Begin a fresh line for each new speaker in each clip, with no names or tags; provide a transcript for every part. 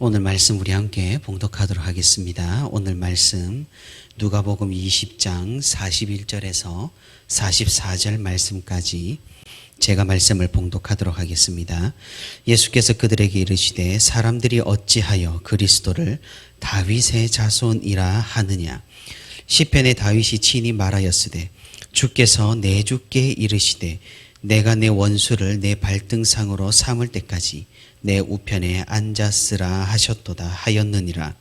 오늘 말씀 우리 함께 봉독하도록 하겠습니다. 오늘 말씀 누가복음 20장 41절에서 44절 말씀까지 제가 말씀을 봉독하도록 하겠습니다. 예수께서 그들에게 이르시되 사람들이 어찌하여 그리스도를 다윗의 자손이라 하느냐. 시편의 다윗이 친히 말하였으되 주께서 내 주께 이르시되 내가 내 원수를 내 발등상으로 삼을 때까지 내 우편에 앉았으라 하셨도다 하였느니라.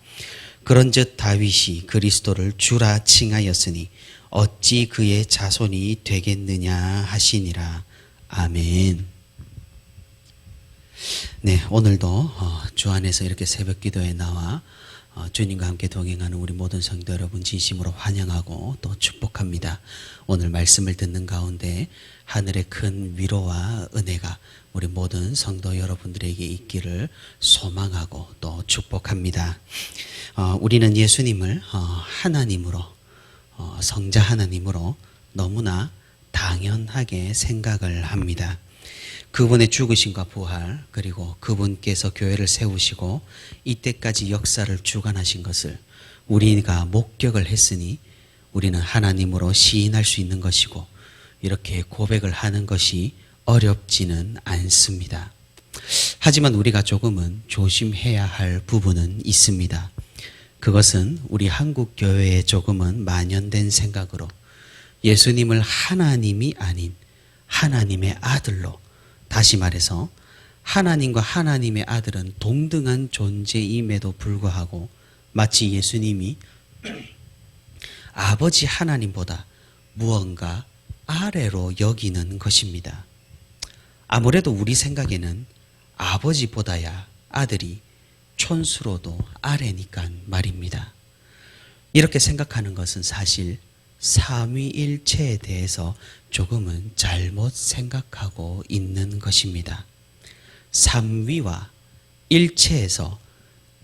그런즉 다윗이 그리스도를 주라 칭하였으니 어찌 그의 자손이 되겠느냐 하시니라. 아멘. 네, 오늘도 주 안에서 이렇게 새벽 기도에 나와 주님과 함께 동행하는 우리 모든 성도 여러분 진심으로 환영하고 또 축복합니다. 오늘 말씀을 듣는 가운데 하늘의 큰 위로와 은혜가 우리 모든 성도 여러분들에게 있기를 소망하고 또 축복합니다. 우리는 예수님을 하나님으로, 성자 하나님으로 너무나 당연하게 생각을 합니다. 그분의 죽으심과 부활, 그리고 그분께서 교회를 세우시고 이때까지 역사를 주관하신 것을 우리가 목격을 했으니 우리는 하나님으로 시인할 수 있는 것이고 이렇게 고백을 하는 것이 어렵지는 않습니다. 하지만 우리가 조금은 조심해야 할 부분은 있습니다. 그것은 우리 한국 교회에 조금은 만연된 생각으로 예수님을 하나님이 아닌 하나님의 아들로, 다시 말해서 하나님과 하나님의 아들은 동등한 존재임에도 불구하고 마치 예수님이 아버지 하나님보다 무언가 아래로 여기는 것입니다. 아무래도 우리 생각에는 아버지보다야 아들이 촌수로도 아래니까 말입니다. 이렇게 생각하는 것은 사실 삼위일체에 대해서 조금은 잘못 생각하고 있는 것입니다. 삼위와 일체에서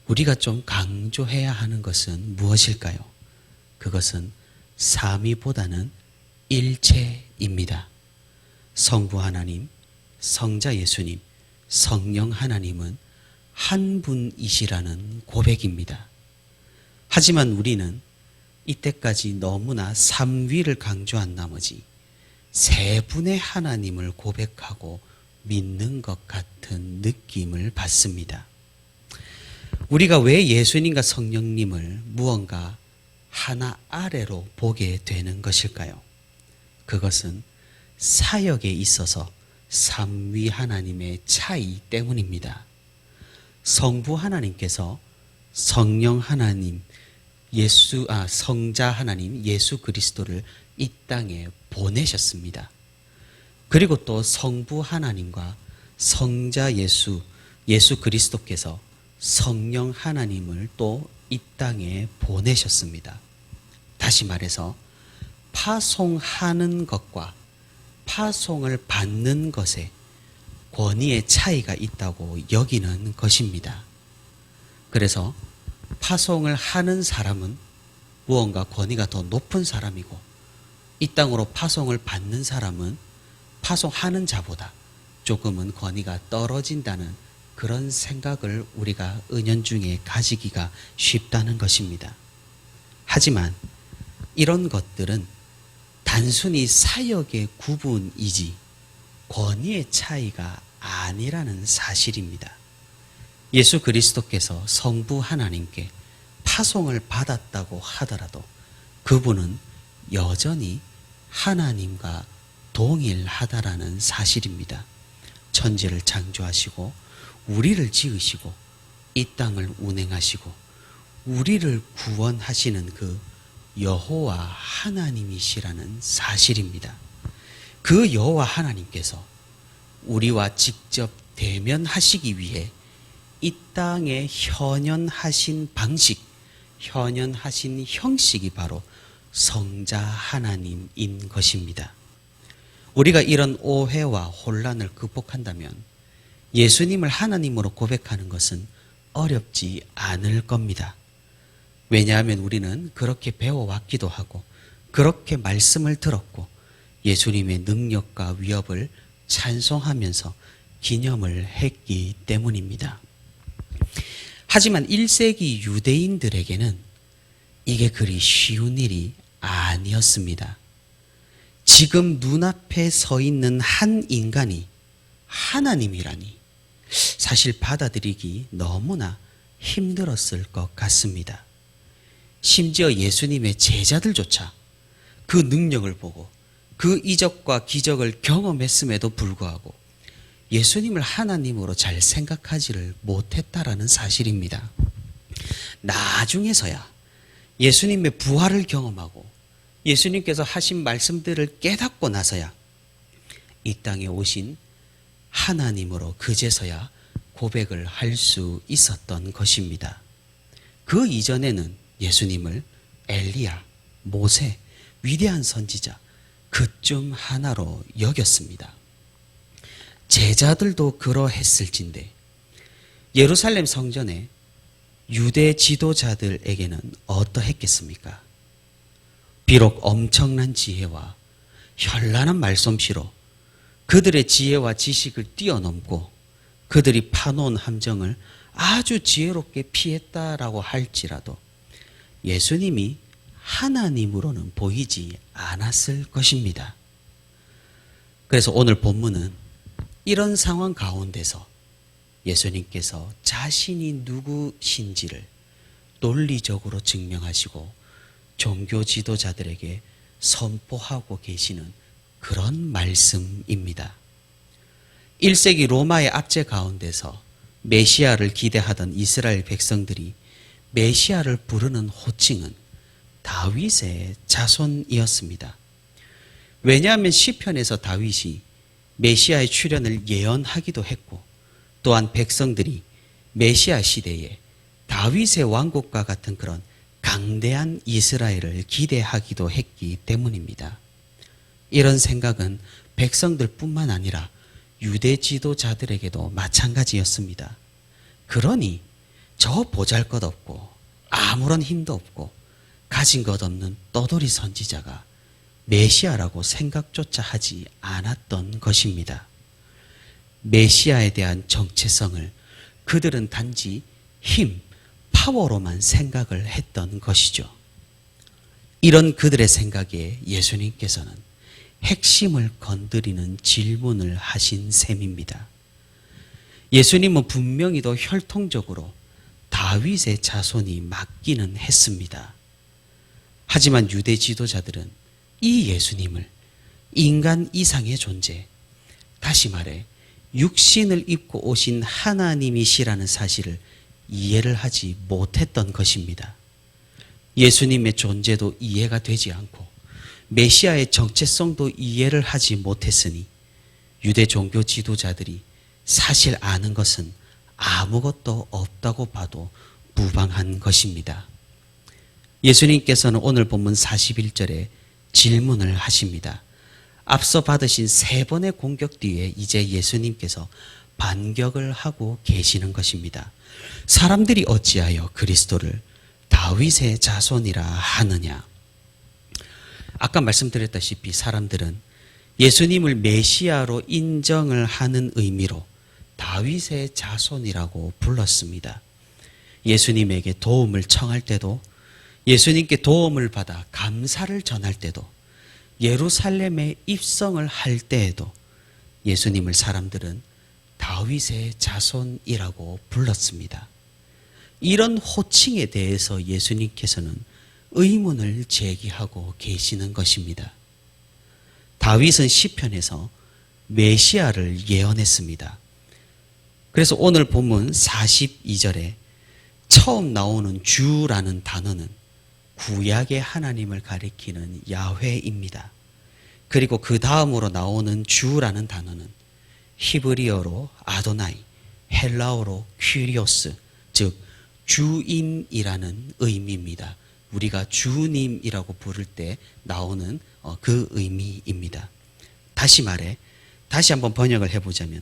우리가 좀 강조해야 하는 것은 무엇일까요? 그것은 삼위보다는 일체입니다. 성부 하나님, 성자 예수님, 성령 하나님은 한 분이시라는 고백입니다. 하지만 우리는 이때까지 너무나 삼위를 강조한 나머지 세 분의 하나님을 고백하고 믿는 것 같은 느낌을 받습니다. 우리가 왜 예수님과 성령님을 무언가 하나 아래로 보게 되는 것일까요? 그것은 사역에 있어서 삼위 하나님의 차이 때문입니다. 성부 하나님께서 성령 하나님, 성자 하나님 예수 그리스도를 이 땅에 보내셨습니다. 그리고 또 성부 하나님과 성자 예수 그리스도께서 성령 하나님을 또 이 땅에 보내셨습니다. 다시 말해서 파송하는 것과 파송을 받는 것에 권위의 차이가 있다고 여기는 것입니다. 그래서 파송을 하는 사람은 무언가 권위가 더 높은 사람이고 이 땅으로 파송을 받는 사람은 파송하는 자보다 조금은 권위가 떨어진다는 그런 생각을 우리가 은연중에 가지기가 쉽다는 것입니다. 하지만 이런 것들은 단순히 사역의 구분이지 권위의 차이가 아니라는 사실입니다. 예수 그리스도께서 성부 하나님께 파송을 받았다고 하더라도 그분은 여전히 하나님과 동일하다라는 사실입니다. 천지를 창조하시고 우리를 지으시고 이 땅을 운행하시고 우리를 구원하시는 그 여호와 하나님이시라는 사실입니다. 그 여호와 하나님께서 우리와 직접 대면하시기 위해 이 땅에 현현하신 방식, 현현하신 형식이 바로 성자 하나님인 것입니다. 우리가 이런 오해와 혼란을 극복한다면 예수님을 하나님으로 고백하는 것은 어렵지 않을 겁니다. 왜냐하면 우리는 그렇게 배워왔기도 하고 그렇게 말씀을 들었고 예수님의 능력과 위협을 찬송하면서 기념을 했기 때문입니다. 하지만 1세기 유대인들에게는 이게 그리 쉬운 일이 아니었습니다. 지금 눈앞에 서 있는 한 인간이 하나님이라니 사실 받아들이기 너무나 힘들었을 것 같습니다. 심지어 예수님의 제자들조차 그 능력을 보고 그 이적과 기적을 경험했음에도 불구하고 예수님을 하나님으로 잘 생각하지를 못했다라는 사실입니다. 나중에서야 예수님의 부활을 경험하고 예수님께서 하신 말씀들을 깨닫고 나서야 이 땅에 오신 하나님으로 그제서야 고백을 할 수 있었던 것입니다. 그 이전에는 예수님을 엘리야, 모세, 위대한 선지자 그쯤 하나로 여겼습니다. 제자들도 그러했을진데 예루살렘 성전에 유대 지도자들에게는 어떠했겠습니까? 비록 엄청난 지혜와 현란한 말솜씨로 그들의 지혜와 지식을 뛰어넘고 그들이 파놓은 함정을 아주 지혜롭게 피했다라고 할지라도 예수님이 하나님으로는 보이지 않았을 것입니다. 그래서 오늘 본문은 이런 상황 가운데서 예수님께서 자신이 누구신지를 논리적으로 증명하시고 종교 지도자들에게 선포하고 계시는 그런 말씀입니다. 1세기 로마의 압제 가운데서 메시아를 기대하던 이스라엘 백성들이 메시아를 부르는 호칭은 다윗의 자손이었습니다. 왜냐하면 시편에서 다윗이 메시아의 출현을 예언하기도 했고 또한 백성들이 메시아 시대에 다윗의 왕국과 같은 그런 강대한 이스라엘을 기대하기도 했기 때문입니다. 이런 생각은 백성들뿐만 아니라 유대 지도자들에게도 마찬가지였습니다. 그러니 저 보잘것없고 아무런 힘도 없고 가진 것 없는 떠돌이 선지자가 메시아라고 생각조차 하지 않았던 것입니다. 메시아에 대한 정체성을 그들은 단지 힘, 파워로만 생각을 했던 것이죠. 이런 그들의 생각에 예수님께서는 핵심을 건드리는 질문을 하신 셈입니다. 예수님은 분명히도 혈통적으로 다윗의 자손이 맞기는 했습니다. 하지만 유대 지도자들은 이 예수님을 인간 이상의 존재, 다시 말해 육신을 입고 오신 하나님이시라는 사실을 이해를 하지 못했던 것입니다. 예수님의 존재도 이해가 되지 않고 메시아의 정체성도 이해를 하지 못했으니 유대 종교 지도자들이 사실 아는 것은 아무것도 없다고 봐도 무방한 것입니다. 예수님께서는 오늘 본문 41절에 질문을 하십니다. 앞서 받으신 3번의 공격 뒤에 이제 예수님께서 반격을 하고 계시는 것입니다. 사람들이 어찌하여 그리스도를 다윗의 자손이라 하느냐? 아까 말씀드렸다시피 사람들은 예수님을 메시아로 인정을 하는 의미로 다윗의 자손이라고 불렀습니다. 예수님에게 도움을 청할 때도, 예수님께 도움을 받아 감사를 전할 때도, 예루살렘에 입성을 할 때에도 예수님을 사람들은 다윗의 자손이라고 불렀습니다. 이런 호칭에 대해서 예수님께서는 의문을 제기하고 계시는 것입니다. 다윗은 시편에서 메시아를 예언했습니다. 그래서 오늘 본문 42절에 처음 나오는 주라는 단어는 구약의 하나님을 가리키는 야훼입니다. 그리고 그 다음으로 나오는 주라는 단어는 히브리어로 아도나이, 헬라어로 퀴리오스, 즉 주인이라는 의미입니다. 우리가 주님이라고 부를 때 나오는 그 의미입니다. 다시 말해, 다시 한번 번역을 해보자면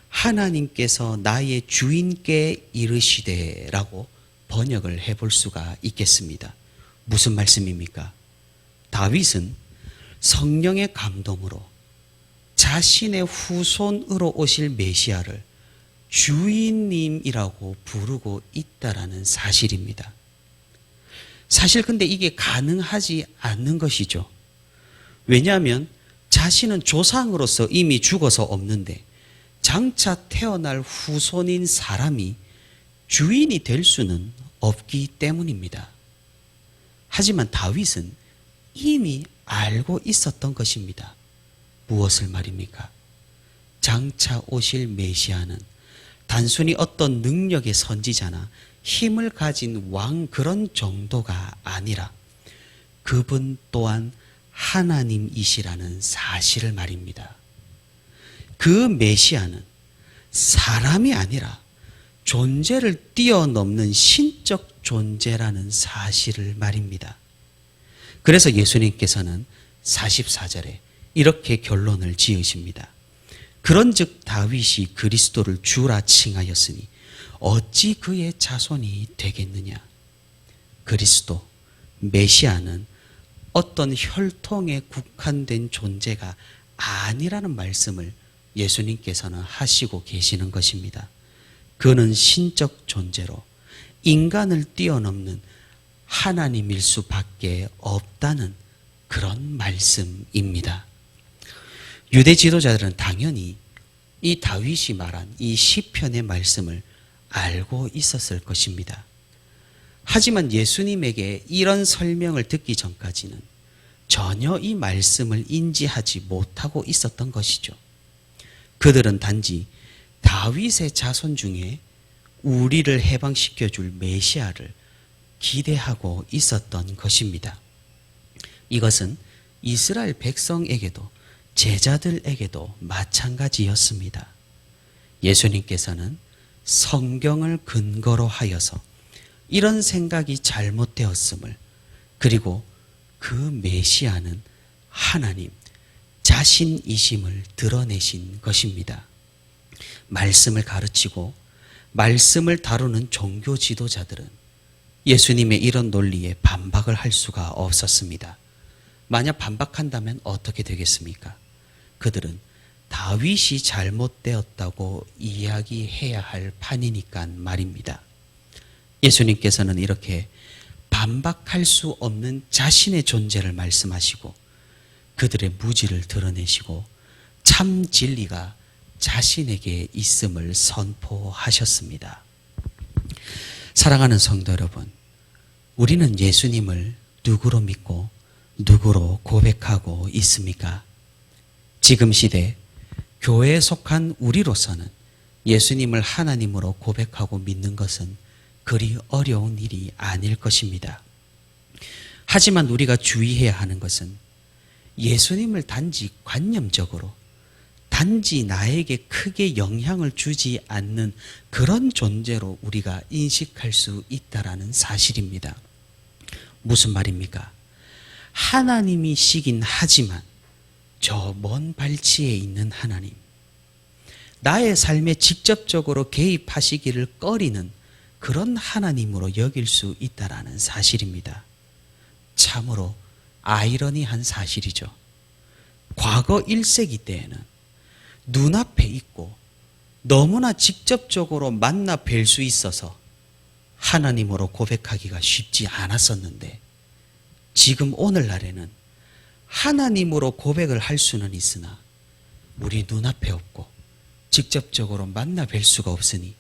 하나님께서 나의 주인께 이르시되라고 번역을 해볼 수가 있겠습니다. 무슨 말씀입니까? 다윗은 성령의 감동으로 자신의 후손으로 오실 메시아를 주인님이라고 부르고 있다라는 사실입니다. 사실 근데 이게 가능하지 않는 것이죠. 왜냐하면 자신은 조상으로서 이미 죽어서 없는데 장차 태어날 후손인 사람이 주인이 될 수는 없기 때문입니다. 하지만 다윗은 이미 알고 있었던 것입니다. 무엇을 말입니까? 장차 오실 메시아는 단순히 어떤 능력의 선지자나 힘을 가진 왕 그런 정도가 아니라 그분 또한 하나님이시라는 사실을 말입니다. 그 메시아는 사람이 아니라 존재를 뛰어넘는 신적 존재라는 사실을 말입니다. 그래서 예수님께서는 44절에 이렇게 결론을 지으십니다. 그런즉 다윗이 그리스도를 주라 칭하였으니 어찌 그의 자손이 되겠느냐. 그리스도, 메시아는 어떤 혈통에 국한된 존재가 아니라는 말씀을 예수님께서는 하시고 계시는 것입니다. 그는 신적 존재로 인간을 뛰어넘는 하나님일 수밖에 없다는 그런 말씀입니다. 유대 지도자들은 당연히 이 다윗이 말한 이 시편의 말씀을 알고 있었을 것입니다. 하지만 예수님에게 이런 설명을 듣기 전까지는 전혀 이 말씀을 인지하지 못하고 있었던 것이죠. 그들은 단지 다윗의 자손 중에 우리를 해방시켜줄 메시아를 기대하고 있었던 것입니다. 이것은 이스라엘 백성에게도 제자들에게도 마찬가지였습니다. 예수님께서는 성경을 근거로 하여서 이런 생각이 잘못되었음을, 그리고 그 메시아는 하나님 자신이심을 드러내신 것입니다. 말씀을 가르치고 말씀을 다루는 종교 지도자들은 예수님의 이런 논리에 반박을 할 수가 없었습니다. 만약 반박한다면 어떻게 되겠습니까? 그들은 다윗이 잘못되었다고 이야기해야 할 판이니까 말입니다. 예수님께서는 이렇게 반박할 수 없는 자신의 존재를 말씀하시고 그들의 무지를 드러내시고 참 진리가 자신에게 있음을 선포하셨습니다. 사랑하는 성도 여러분, 우리는 예수님을 누구로 믿고 누구로 고백하고 있습니까? 지금 시대 교회에 속한 우리로서는 예수님을 하나님으로 고백하고 믿는 것은 그리 어려운 일이 아닐 것입니다. 하지만 우리가 주의해야 하는 것은 예수님을 단지 관념적으로, 단지 나에게 크게 영향을 주지 않는 그런 존재로 우리가 인식할 수 있다라는 사실입니다. 무슨 말입니까? 하나님이시긴 하지만 저 먼 발치에 있는 하나님, 나의 삶에 직접적으로 개입하시기를 꺼리는 그런 하나님으로 여길 수 있다라는 사실입니다. 참으로 아이러니한 사실이죠. 과거 1세기 때에는 눈앞에 있고 너무나 직접적으로 만나 뵐 수 있어서 하나님으로 고백하기가 쉽지 않았었는데, 지금 오늘날에는 하나님으로 고백을 할 수는 있으나 우리 눈앞에 없고 직접적으로 만나 뵐 수가 없으니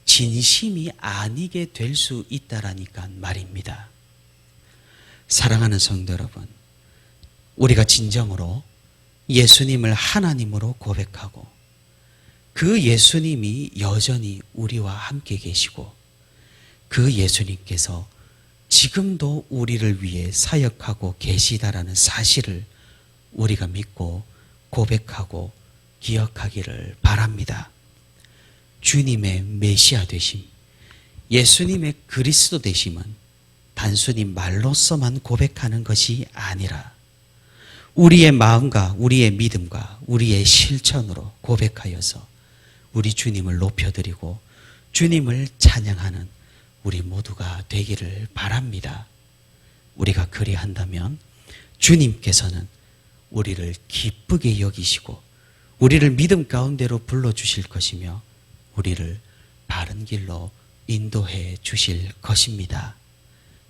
진심이 아니게 될 수 있다라니까 말입니다. 사랑하는 성도 여러분, 우리가 진정으로 예수님을 하나님으로 고백하고 그 예수님이 여전히 우리와 함께 계시고 그 예수님께서 지금도 우리를 위해 사역하고 계시다라는 사실을 우리가 믿고 고백하고 기억하기를 바랍니다. 주님의 메시아 되심, 예수님의 그리스도 되심은 단순히 말로서만 고백하는 것이 아니라 우리의 마음과 우리의 믿음과 우리의 실천으로 고백하여서 우리 주님을 높여드리고 주님을 찬양하는 우리 모두가 되기를 바랍니다. 우리가 그리한다면 주님께서는 우리를 기쁘게 여기시고 우리를 믿음 가운데로 불러주실 것이며 우리를 바른 길로 인도해 주실 것입니다.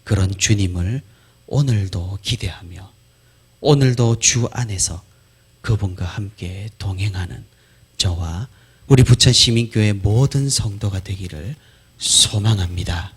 그런 주님을 오늘도 기대하며 오늘도 주 안에서 그분과 함께 동행하는 저와 우리 부천시민교회 모든 성도가 되기를 소망합니다.